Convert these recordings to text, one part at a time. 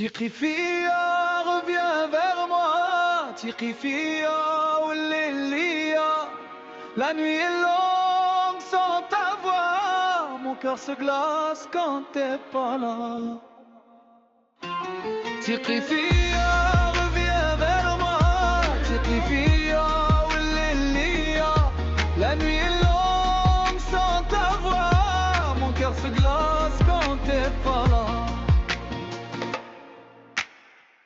Tiqifia, reviens vers moi. Tiqifia, oulilia. La nuit est longue sans ta voix. Mon cœur se glace quand t'es pas là. Tiqifia, reviens vers moi. Tiqifia, oulilia. La nuit est longue sans ta voix. Mon cœur se glace quand t'es pas là.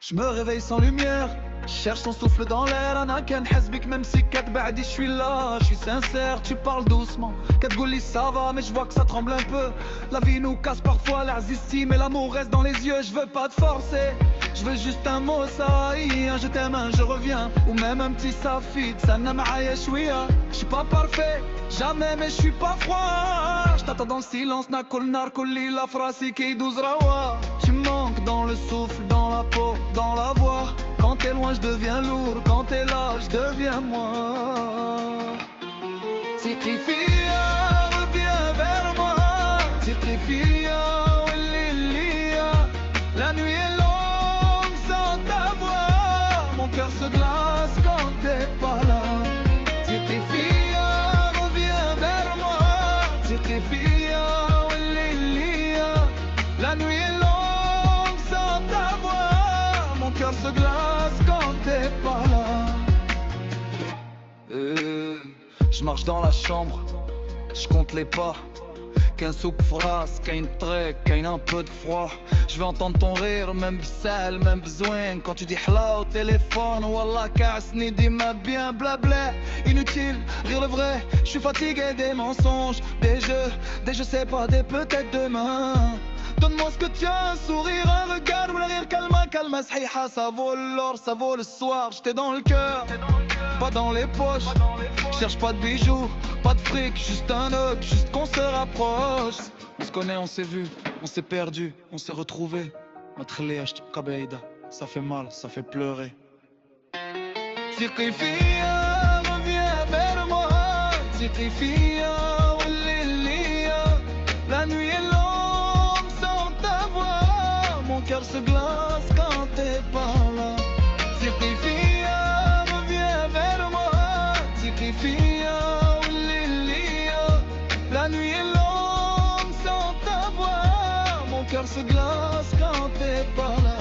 Je me réveille sans lumière, je cherche son souffle dans l'air. Ana كان حسبك même si كات بعدي je suis là. Je suis sincère, tu parles doucement. كتقولي ça va mais je vois que ça tremble un peu. La vie nous casse parfois l'azissi, mais l'amour reste dans les yeux. Je veux pas te forcer, je veux juste un mot ça y est. Je t'aime, je reviens, ou même un petit safid. Ça n'a معايا شوية. Je suis pas parfait, jamais mais je suis pas froid. Je t'attends dans le silence, ناكل نار كل ليلة في راسي كيدوز روا. Tu manques dans le souffle, dans la peau, dans la voix. Quand t'es loin je deviens lourd, quand t'es là je deviens moi. Tiqifia, reviens vers moi. Tiqifia, oulilia. La nuit est longue sans ta voix. Mon cœur se glace quand t'es pas là. Tiqifia, reviens vers moi. Tiqifia, oulilia. La nuit est longue sans ta voix. Mon cœur se glace quand t'es pas là. Je marche dans la chambre, je compte les pas. Qu'un soupe phrase, qu'un trait, qu'un un peu de froid. Je veux entendre ton rire, même bsal, même besoin. Quand tu dis hla au téléphone, wallah casse-ni, dis-moi bien blabla. Inutile, rire le vrai, je suis fatigué des mensonges. Des je sais pas, des peut-être demain. Donne-moi ce que tu as, un sourire, un regard ou le rire calma, calma, sahiha. Ça vaut l'or, ça vaut le soir, j'étais dans le cœur, pas dans les poches. Cherche pas de bijoux, pas de fric, juste un hook, juste qu'on se rapproche. On se connaît, on s'est vu, on s'est perdu, on s'est retrouvé. Ça fait mal, ça fait pleurer. Tiqifia, reviens vers moi. Tiqifia, oulilia. La nuit est longue sans ta voix. Mon cœur se glace quand t'es pas là. Tiqifia, reviens vers moi. Tiqifia, oulilia. La nuit est longue sans ta voix. Mon cœur se glace quand t'es pas là.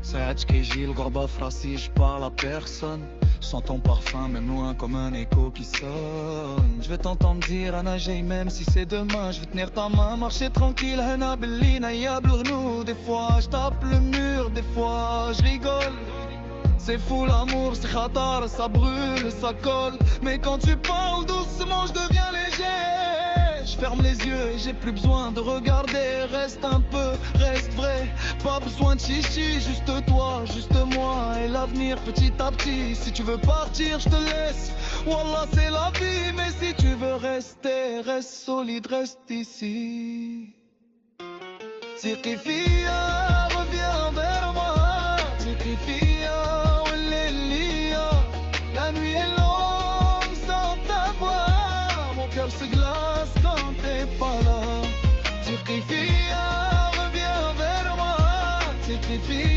ساعات كيجي الغربة في راسي je parle à personne. Sens ton parfum même loin comme un écho qui sonne. Je vais t'entendre dire أنا جاي même si c'est demain. Je vais tenir ta main, marcher tranquille هنا باللي نيا بالغنو. Des fois je tape le mur, des fois je rigole. C'est fou l'amour, c'est khatar, ça brûle, ça colle. Mais quand tu parles doucement je deviens léger. Je ferme les yeux et j'ai plus besoin de regarder. Reste un peu, reste vrai. Pas besoin de chichi, juste toi, juste moi. Et l'avenir petit à petit. Si tu veux partir, je te laisse. Wallah, c'est la vie. Mais si tu veux rester, reste solide, reste ici. Tiqifia, reviens vers moi. Tiqifia, oulilia. La nuit est longue sans ta voix. Mon cœur se glace quand t'es pas là. Tiqifia, reviens vers moi. Tiqifia.